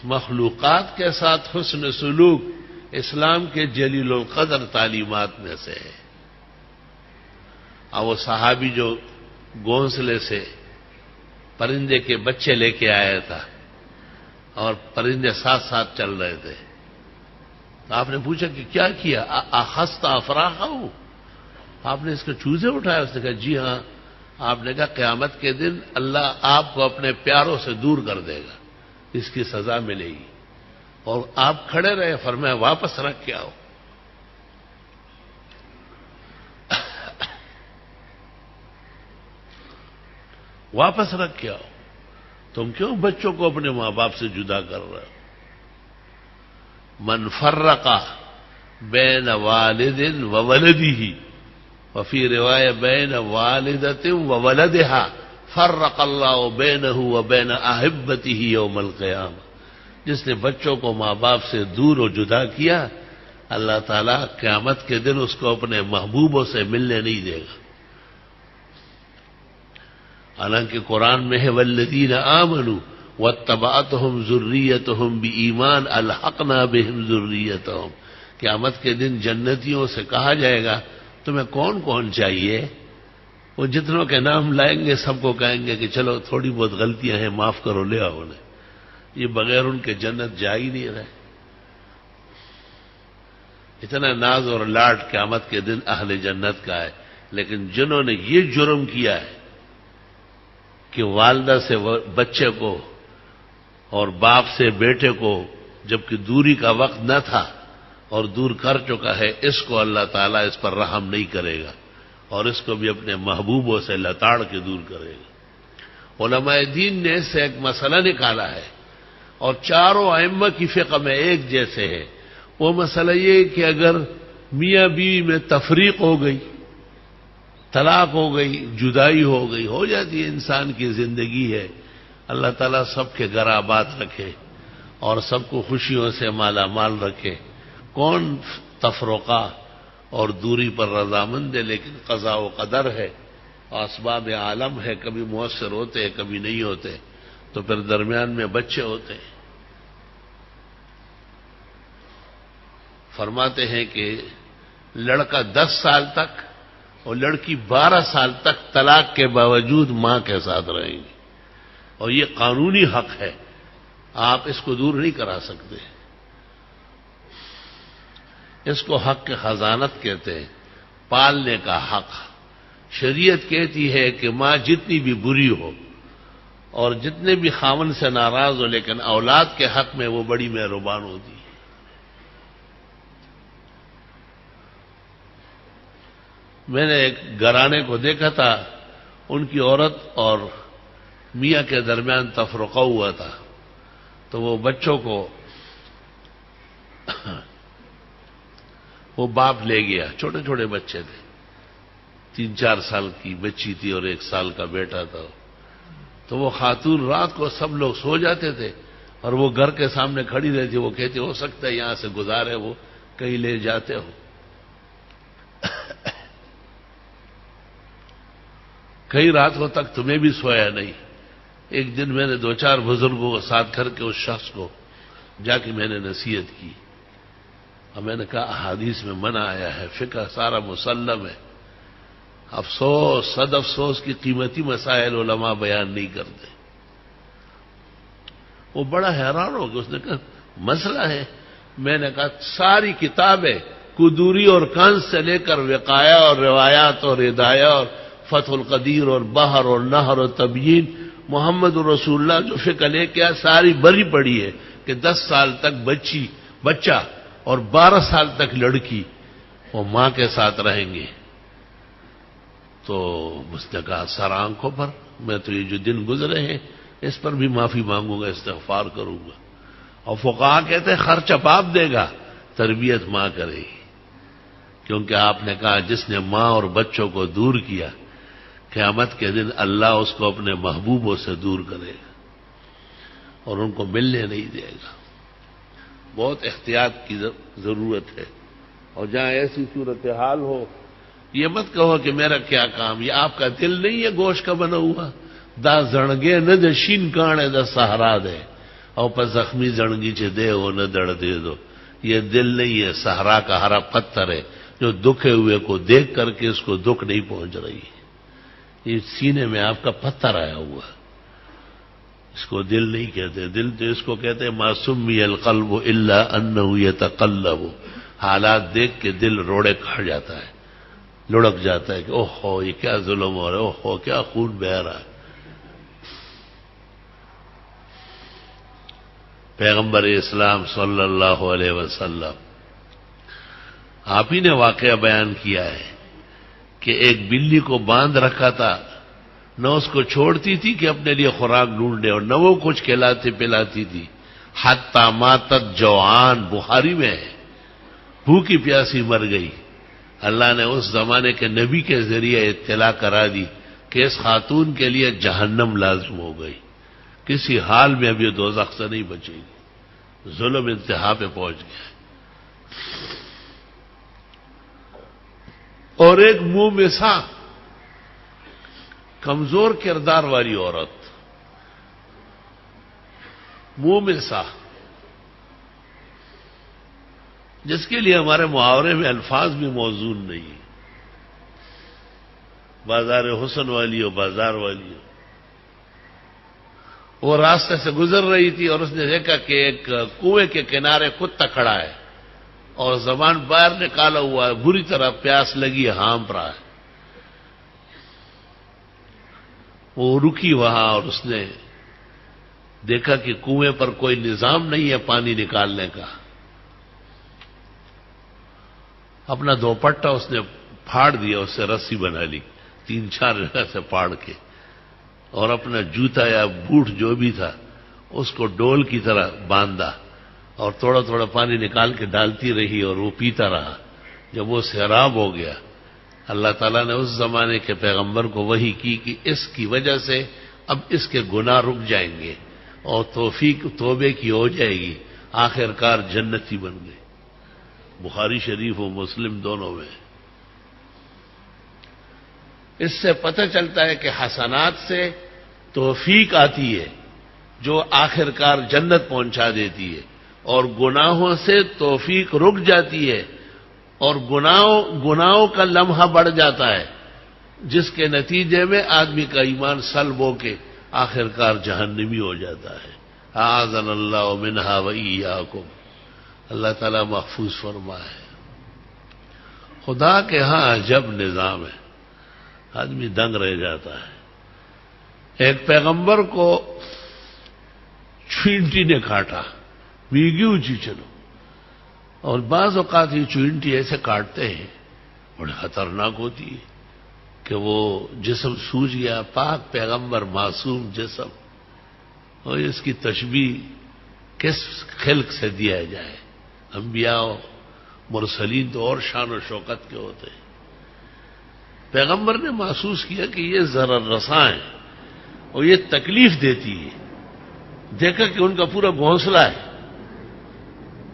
مخلوقات کے ساتھ حسن سلوک اسلام کے جلیل القدر تعلیمات میں سے ہے۔ اور وہ صحابی جو گھونسلے سے پرندے کے بچے لے کے آیا تھا اور پرندے ساتھ ساتھ چل رہے تھے، تو آپ نے پوچھا کہ کیا کیا؟ اخذت افراخہ، آپ نے اس کے چوزے اٹھایا؟ اس نے کہا جی ہاں۔ آپ نے کہا قیامت کے دن اللہ آپ کو اپنے پیاروں سے دور کر دے گا، اس کی سزا ملے گی۔ اور آپ کھڑے رہے، فرمایا واپس رکھ کے آؤ۔ واپس رکھ کے آؤ۔ تم کیوں بچوں کو اپنے ماں باپ سے جدا کر رہے ہو؟ من فرق بین والد و ولدہ وفی روایہ بین والدۃ و ولدہا فرق اللہ بینہ و بین احبتہ یوم القیامہ۔ جس نے بچوں کو ماں باپ سے دور و جدا کیا، اللہ تعالیٰ قیامت کے دن اس کو اپنے محبوبوں سے ملنے نہیں دے گا۔ حالانکہ قرآن میں ہے والذین آمنوا واتبعتہم ذریتہم بایمان الحقنا بہم ذریتہم۔ قیامت کے دن جنتیوں سے کہا جائے گا تمہیں کون کون چاہیے؟ وہ جتنوں کے نام لائیں گے سب کو کہیں گے کہ چلو تھوڑی بہت غلطیاں ہیں معاف کرو، لے آؤ انہیں۔ یہ بغیر ان کے جنت جا ہی نہیں رہے۔ اتنا ناز اور لاڈ قیامت کے دن اہل جنت کا ہے، لیکن جنہوں نے یہ جرم کیا ہے کہ والدہ سے بچے کو اور باپ سے بیٹے کو جبکہ دوری کا وقت نہ تھا اور دور کر چکا ہے، اس کو اللہ تعالیٰ اس پر رحم نہیں کرے گا اور اس کو بھی اپنے محبوبوں سے لتاڑ کے دور کرے گا۔ علماء دین نے اس سے ایک مسئلہ نکالا ہے اور چاروں ائمہ کی فقہ میں ایک جیسے ہے۔ وہ مسئلہ یہ کہ اگر میاں بیوی میں تفریق ہو گئی، طلاق ہو گئی، جدائی ہو گئی، ہو جاتی ہے، انسان کی زندگی ہے، اللہ تعالیٰ سب کے گھر آباد رکھے اور سب کو خوشیوں سے مالا مال رکھے۔ کون تفرقہ اور دوری پر رضامند ہے، لیکن قضاء و قدر ہے، اسباب عالم ہے، کبھی مؤثر ہوتے ہیں کبھی نہیں ہوتے، تو پھر درمیان میں بچے ہوتے ہیں۔ فرماتے ہیں کہ لڑکا 10 سال تک اور لڑکی 12 سال تک طلاق کے باوجود ماں کے ساتھ رہیں گی، اور یہ قانونی حق ہے، آپ اس کو دور نہیں کرا سکتے۔ اس کو حق خزانت کہتے ہیں، پالنے کا حق۔ شریعت کہتی ہے کہ ماں جتنی بھی بری ہو اور جتنے بھی خاوند سے ناراض ہو، لیکن اولاد کے حق میں وہ بڑی مہربان ہوتی ہے۔ میں نے ایک گھرانے کو دیکھا تھا، ان کی عورت اور میاں کے درمیان تفرقہ ہوا تھا، تو وہ بچوں کو وہ باپ لے گیا، چھوٹے چھوٹے بچے تھے، 3-4 سال کی بچی تھی اور 1 سال کا بیٹا تھا۔ تو وہ خاتون رات کو سب لوگ سو جاتے تھے اور وہ گھر کے سامنے کھڑی رہتی، وہ کہتی ہو سکتا ہے یہاں سے گزارے وہ کہیں لے جاتے ہو۔ کئی راتوں تک تمہیں بھی سویا نہیں۔ ایک دن میں نے 2-4 بزرگوں کو ساتھ کر کے اس شخص کو جا کے میں نے نصیحت کی، اور میں نے کہا احادیث میں منع آیا ہے، فقہ سارا مسلم ہے، افسوس صد افسوس کی قیمتی مسائل علماء بیان نہیں کرتے۔ وہ بڑا حیران ہو گیا، اس نے کہا مسئلہ ہے؟ میں نے کہا ساری کتابیں قدوری اور کنز سے لے کر وقایہ اور روایات اور ہدایہ اور فتح القدیر اور بحر اور نہر اور تبیین، محمد رسول اللہ جو فقہ لے کے ساری بری پڑی ہے کہ 10 سال تک بچہ اور 12 سال تک لڑکی وہ ماں کے ساتھ رہیں گے۔ تو اس نے کہا سر آنکھوں پر، میں تو یہ جو دن گزرے ہیں اس پر بھی معافی مانگوں گا، استغفار کروں گا۔ اور فقہا کہتے ہیں خرچ باپ دے گا، تربیت ماں کرے گی، کیونکہ آپ نے کہا جس نے ماں اور بچوں کو دور کیا، قیامت کے دن اللہ اس کو اپنے محبوبوں سے دور کرے گا اور ان کو ملنے نہیں دے گا۔ بہت احتیاط کی ضرورت ہے، اور جہاں ایسی صورتحال ہو یہ مت کہو کہ میرا کیا کام، یہ آپ کا دل نہیں ہے گوشت کا بنا ہوا، دا زنگے نہ دے شین کانے دا سہارا دے، اور پر زخمی زنگی چھ دے ہو نہ دڑ دے دو. یہ دل نہیں ہے، صحرا کا ہرا پتھر ہے جو دکھے ہوئے کو دیکھ کر کے اس کو دکھ نہیں پہنچ رہی. یہ سینے میں آپ کا پتھر آیا ہوا، اس کو دل نہیں کہتے. دل تو اس کو کہتے ما سمی القلب الا انه يتقلب. حالات دیکھ کے دل روڑے کھڑ جاتا ہے، لڑک جاتا ہے کہ اوہ ہو یہ کیا ظلم ہو رہا ہے، اوہ ہو کیا خون بہہ رہا ہے. پیغمبر اسلام صلی اللہ علیہ وسلم آپ ہی نے واقعہ بیان کیا ہے کہ ایک بلی کو باندھ رکھا تھا، نہ اس کو چھوڑتی تھی کہ اپنے لیے خوراک ڈھونڈے، اور نہ وہ کچھ کھلاتی پلاتی تھی. حتی ماتت جوعان، بخاری میں ہے، بھوکی پیاسی مر گئی. اللہ نے اس زمانے کے نبی کے ذریعے اطلاع کرا دی کہ اس خاتون کے لیے جہنم لازم ہو گئی، کسی حال میں اب یہ دوزخ سے نہیں بچے گی. ظلم انتہا پہ پہنچ گیا. اور ایک منہ میں سا کمزور کردار والی عورت، منہ میں سا، جس کے لیے ہمارے محاورے میں الفاظ بھی موزون نہیں. بازار حسن والی ہو، بازار والی ہو. وہ راستے سے گزر رہی تھی اور اس نے دیکھا کہ ایک کنویں کے کنارے کتا کھڑا ہے اور زبان باہر نکالا ہوا ہے، بری طرح پیاس لگی ہے، ہانپ رہا ہے. وہ رکی وہاں اور اس نے دیکھا کہ کنویں پر کوئی نظام نہیں ہے پانی نکالنے کا. اپنا دوپٹہ اس نے پھاڑ دیا، اس سے رسی بنا لی 3-4 جگہ سے پھاڑ کے، اور اپنا جوتا یا بوٹ جو بھی تھا اس کو ڈول کی طرح باندھا اور تھوڑا تھوڑا پانی نکال کے ڈالتی رہی اور وہ پیتا رہا. جب وہ سیراب ہو گیا، اللہ تعالیٰ نے اس زمانے کے پیغمبر کو وحی کی کہ اس کی وجہ سے اب اس کے گناہ رک جائیں گے اور توفیق توبے کی ہو جائے گی، آخر کار جنتی بن گئے. بخاری شریف و مسلم دونوں میں. اس سے پتہ چلتا ہے کہ حسنات سے توفیق آتی ہے جو آخر کار جنت پہنچا دیتی ہے، اور گناہوں سے توفیق رک جاتی ہے اور گناہوں کا لمحہ بڑھ جاتا ہے، جس کے نتیجے میں آدمی کا ایمان سلب ہو کے آخر کار جہنمی ہو جاتا ہے. اعاذنا اللہ منہا وایاکم. اللہ تعالیٰ محفوظ فرمائے. خدا کے ہاں عجب نظام ہے، آدمی دنگ رہ جاتا ہے. ایک پیغمبر کو چینٹی نے کاٹا، بیگی اونچی چلو. اور بعض اوقات یہ چینٹی ایسے کاٹتے ہیں بڑے خطرناک ہوتی ہے کہ وہ جسم سوج گیا، پاک پیغمبر معصوم جسم، اور اس کی تشبیہ کس خلق سے دیا جائے. انبیاء و مرسلین تو اور شان و شوکت کے ہوتے ہیں. پیغمبر نے محسوس کیا کہ یہ ضرر رساں ہے اور یہ تکلیف دیتی ہے. دیکھا کہ ان کا پورا گھونسلہ ہے،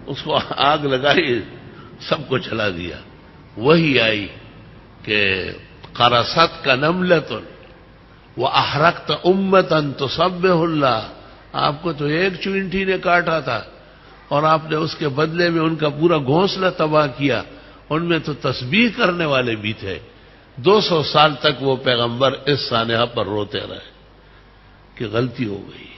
اس کو آگ لگائی، سب کو جلا دیا. وہی آئی کہ قرصت کا نملۃ واحرقت امۃ تسبح اللہ. آپ کو تو ایک چینٹی نے کاٹا تھا اور آپ نے اس کے بدلے میں ان کا پورا گھونسلہ تباہ کیا. ان میں تو تسبیح کرنے والے بھی تھے. 200 سال تک وہ پیغمبر اس سانحہ پر روتے رہے کہ غلطی ہو گئی.